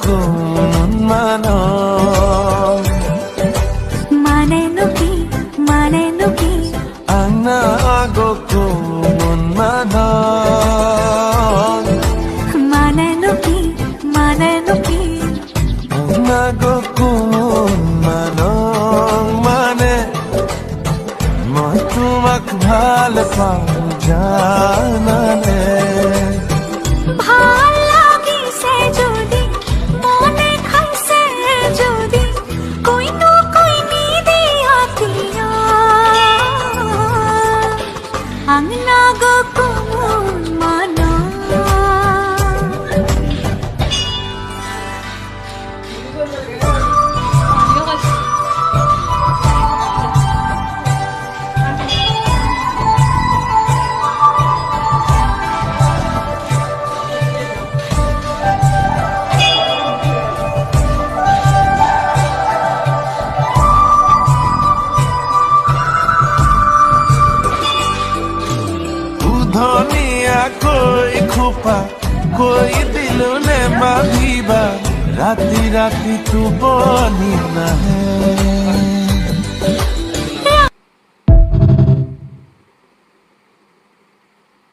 কোন মানো মানে নুকি আনা গো কোন মানো মানে নুকি আনা গো কোন মানো মানে মই তোমাক ভাল পাওঁ জানানে ভাল লাগিছে যদি মনে খাইছে যদি কইনো কইনি দিয়া দিয়া আংনা গো কোন মানা ধনিয়াকৈ খোপা কৈ দিলো নে ভাবিবা ৰাতি ৰাতি টোপনি নাহে